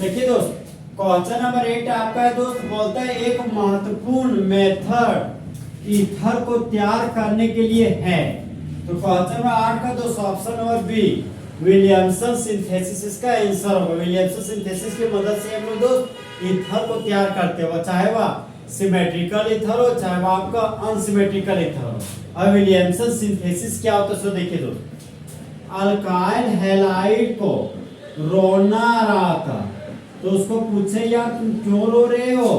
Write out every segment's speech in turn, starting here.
देखिए दोस्त, question number 8 आपका है दोस्त, बोलता है एक महत्वपूर्ण मेथड ईथर को तैयार करने के लिए है। तो क्वेश्चन नंबर 8 का दोस्त option number B Williamson synthesis इसका आंसर होगा। विलियमसन सिंथेसिस की मदद से हम लोग दोस्त ईथर को तैयार करते हो, चाहे वह सिमेट्रिकल ईथर हो चाहे वह आपका अनसिमेट्रिकल ईथर हो। अब विलियमसन सिंथेसिस क्या होता है सो देखिए दोस्त, अल्काइल हैलाइड को रोना आ रहा था तो उसको पूछे यार तुम क्यों रो रहे हो,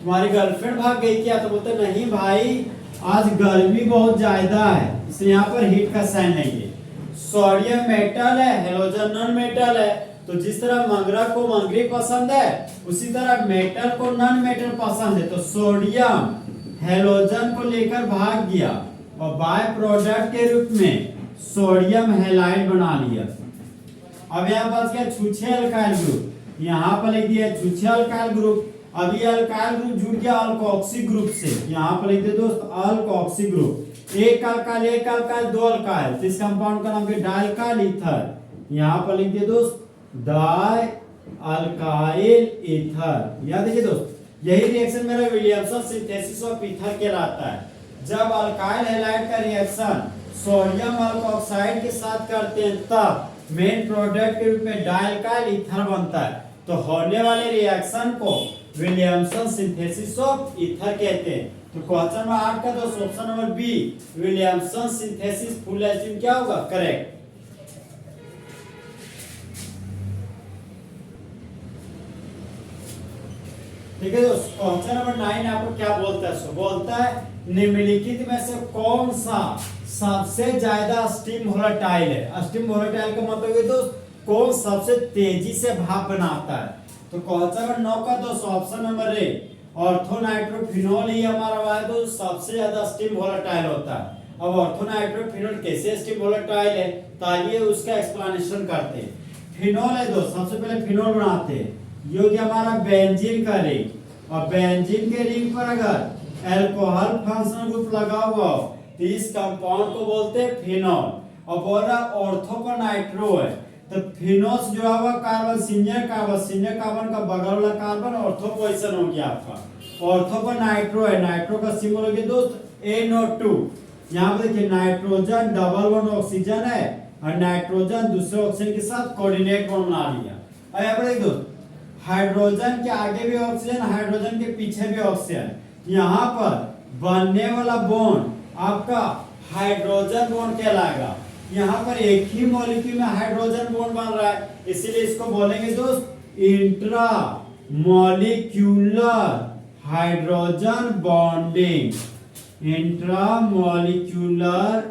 तुम्हारी गर्लफ्रेंड भाग गई क्या? तो बोलते नहीं भाई आज गर्मी बहुत ज्यादा है इसलिए यहाँ पर हीट का साइन नहीं है। सोडियम मेटल है, हेलोजन नॉन मेटल है, तो जिस तरह मंगरा को मंगरी पसंद है उसी तरह मेटल को नॉन मेटल पसंद है। तो सोडियम हेलोजन को लेकर भाग गया और बाय प्रोडक्ट के रूप में सोडियम हैलाइड बना लिया। अब यहाँ बच गया छूछे अल्काइल ग्रुप, यहाँ पर लिख दिया छूछे अल्काइल ग्रुप। अब ये अल्काइल ग्रुप जुड़ गया अल्कोक्सी ग्रुप से, यहाँ पर लिख दिया दोस्त अल्कोक्सी ग्रुप। एक अल्काइल दो अल्काइल, तो इस कंपाउंड का नाम है डाइल्काइल ईथर, यहाँ पर लिख दिया दोस्त डाई अल्काइल ईथर। याद देखिए दोस्त, यही रिएक्शन मेरा विलियमसन सिंथेसिस ऑफ ईथर कहलाता है। जब अल्काइल हैलाइड का रिएक्शन सोडियम अल्कोक्साइड के साथ करते हैं तब मेन प्रोडक्ट के रूप में डाइल्काइल ईथर बनता है। तो होने वाले रिएक्शन को विलियमसन सिंथेसिस ऑफ ईथर कहते हैं। तो क्वेश्चन नंबर 8 का दोस्त option number B Williamson synthesis full एज्यूम क्या होगा? करेक्ट। ठीक है दोस्त, क्वेश्चन नंबर 9 आपको क्या बोलता है? सो बोलता है निम्नलिखित में से कौन सा सबसे ज्यादा स्टीम वोलेटाइल है? स्टीम वोलेटाइल का मतलब है दोस्त कौन सबसे तेजी से भाप बनाता है। तो क्वेश्चन नंबर 9 का दोस्त ऑप्शन नंबर ए ऑर्थोनाइट्रोफिनॉल ही हमारा वाला दोस्त सबसे ज्यादा स्टीम वोलेटाइल होता है। अब ऑर्थोनाइट्रोफिनॉल कैसे स्टीम वोलेटाइल है तो आइए उसका एक्सप्लेनेशन करते हैं। फिनॉल है दोस्त, सबसे पहले फिनॉल बनाते हैं, ये कि हमारा बेंजीन का रिंग, और बेंजीन के रिंग पर अगर अल्कोहल फंक्शनल ग्रुप लगा हुआ हो तो इस कंपाउंड को बोलते हैं फिनॉल। और बोल रहा ऑर्थो पर नाइट्रो है तो फिनोल से जुड़ा हुआ कार्बन सीनियर कार्बन का बगल वाला कार्बन ऑर्थो पोजीशन हो गया आपका। ऑर्थो पर नाइट्रो है, नाइट्रो का सिंबल हो गया दोस्त NO2। यहाँ पे देखिए नाइट्रोजन डबल बॉन्ड ऑक्सीजन है और नाइट्रोजन दूसरे ऑक्सीजन के साथ कोऑर्डिनेट बॉन्ड बना लिया। अब यहाँ पर देखिए दोस्त हाइड्रोजन के आगे भी ऑक्सीजन, हाइड्रोजन के पीछे भी ऑक्सीजन, यहाँ पर बनने वाला बॉन्ड आपका हाइड्रोजन बॉन्ड कहलाएगा। यहाँ पर एक ही मॉलिक्यूल में हाइड्रोजन बॉन्ड बन रहा है इसीलिए इसको बोलेंगे दोस्त intra molecular hydrogen bonding. Intra molecular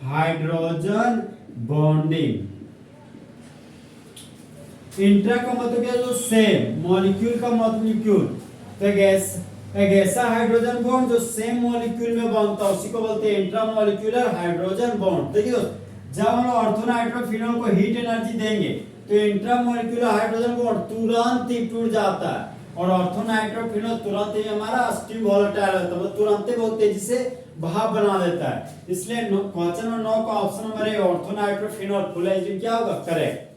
hydrogen bonding. Intra का मतलब क्या है? सेम, मॉलिक्यूल का मॉलिक्यूल, तो एक ऐसा हाइड्रोजन बॉन्ड जो सेम मॉलिक्यूल में बनता है उसी को बोलते हैं इंट्रा मॉलिक्यूलर हाइड्रोजन बॉन्ड। देखिए दोस्त जब हम लोग ऑर्थोनाइट्रोफिनॉल को हीट एनर्जी देंगे तो इंट्रा मॉलिक्यूलर हाइड्रोजन बॉन्ड तुरंत ही टूट जाता है और ऑर्थोनाइट्रोफिनॉल तुरंत ही हमारा स्टीम वोलेटाइल होता है, तुरंत ही बहुत तेजी से भाप बना देता है। इसलिए क्वेश्चन नंबर 9 का option number A orthonitrophenol full एज्यूम क्या होगा? करेक्ट।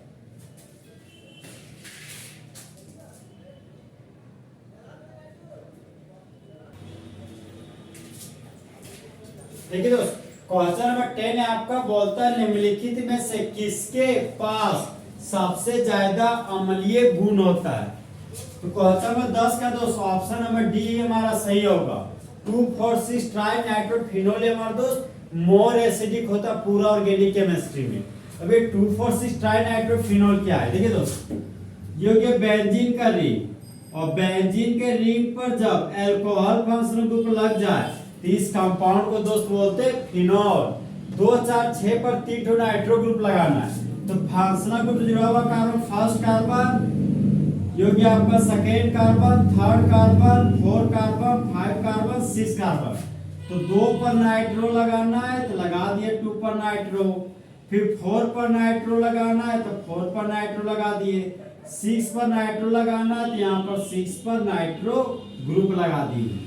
देखिए दोस्त क्वेश्चन नंबर 10 है आपका, बोलता है निम्नलिखित में से किसके पास सबसे ज्यादा अम्लीय गुण होता है? तो क्वेश्चन नंबर 10 का दोस्त ऑप्शन नंबर डी हमारा सही होगा। 2,4,6 ट्राई नाइट्रोफिनॉल हमारा दोस्त मोर एसिडिक होता है पूरा ऑर्गेनिक केमिस्ट्री में। अभी 2,4,6 ट्राई नाइट्रोफिनॉल क्या है? देखिए दोस्त ये हो गया बेंजीन का रिंग और बेंजीन के रिंग पर जब अल्कोहल फंक्शनल ग्रुप लग जाए तो इस कंपाउंड को दोस्त बोलते हैं फिनॉल। 2, 4, 6 पर 3 नाइट्रो ग्रुप लगाना है तो फंक्शनल ग्रुप जुड़ा हुआ कार्बन फर्स्ट कार्बन, ये गया आपका second carbon, third carbon, 4 carbon, 5 carbon, 6 carbon. तो 2 पर नाइट्रो लगाना है तो लगा दिए 2 पर नाइट्रो, फिर 4 पर नाइट्रो लगाना है तो 4 पर नाइट्रो लगा दिए, 6 पर नाइट्रो लगाना है तो यहाँ पर 6 पर नाइट्रो ग्रुप लगा दिए।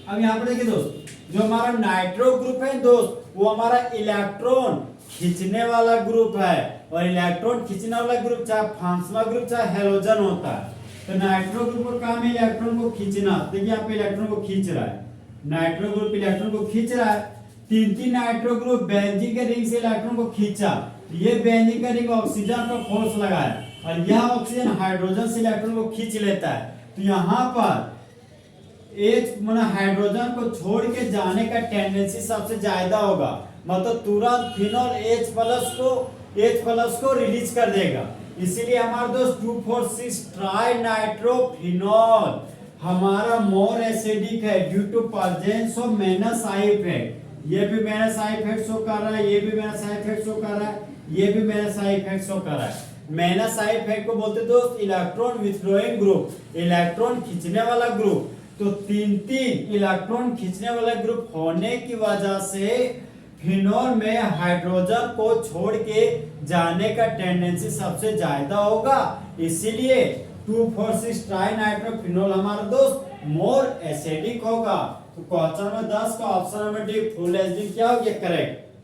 अब यहाँ पर देखिए दोस्त जो हमारा नाइट्रो ग्रुप है दोस्त वो हमारा इलेक्ट्रॉन खींचने वाला ग्रुप है और इलेक्ट्रॉन खींचने वाला ग्रुप चाहे फंक्शनल ग्रुप चाहे हैलोजन होता है। तो नाइट्रो ग्रुप का काम है इलेक्ट्रॉन को खींचना। देखिए यहाँ पे इलेक्ट्रॉन को खींच रहा है, नाइट्रो ग्रुप इलेक्ट्रॉन को खींच रहा है। तीन नाइट्रो ग्रुप बेंजीन के रिंग से इलेक्ट्रॉन को खींचा, ये बेंजीन का रिंग ऑक्सीजन पर फोर्स लगाया और यह ऑक्सीजन हाइड्रोजन से इलेक्ट्रॉन को खींच लेता है। तो यहाँ पर H माना हाइड्रोजन को छोड़ के जाने का टेंडेंसी सबसे ज्यादा होगा, मतलब तुरंत फिनॉल H प्लस को रिलीज कर देगा। इसीलिए हमारे दोस्त 2,4,6 ट्राई नाइट्रोफिनॉल हमारा मोर एसिडिक है due to presence of minus I effect. ये भी माइनस आई इफेक्ट शो कर रहा है, ये भी माइनस आई इफेक्ट शो कर रहा है, ये भी माइनस आई इफेक्ट शो कर रहा है। माइनस आई इफेक्ट को बोलते दोस्त इलेक्ट्रॉन विथड्रॉइंग ग्रुप, इलेक्ट्रॉन खींचने वाला ग्रुप। तो तीन इलेक्ट्रॉन खींचने वाला ग्रुप होने की वजह से फिनॉल में हाइड्रोजन को छोड़ के जाने का टेंडेंसी सबसे ज्यादा होगा, इसीलिए 2,4,6 ट्राइनाइट्रोफिनॉल हमारा दोस्त मोर एसिडिक होगा। तो क्वेश्चन नंबर 10 का option number D full acidic क्या हो गया करेक्ट।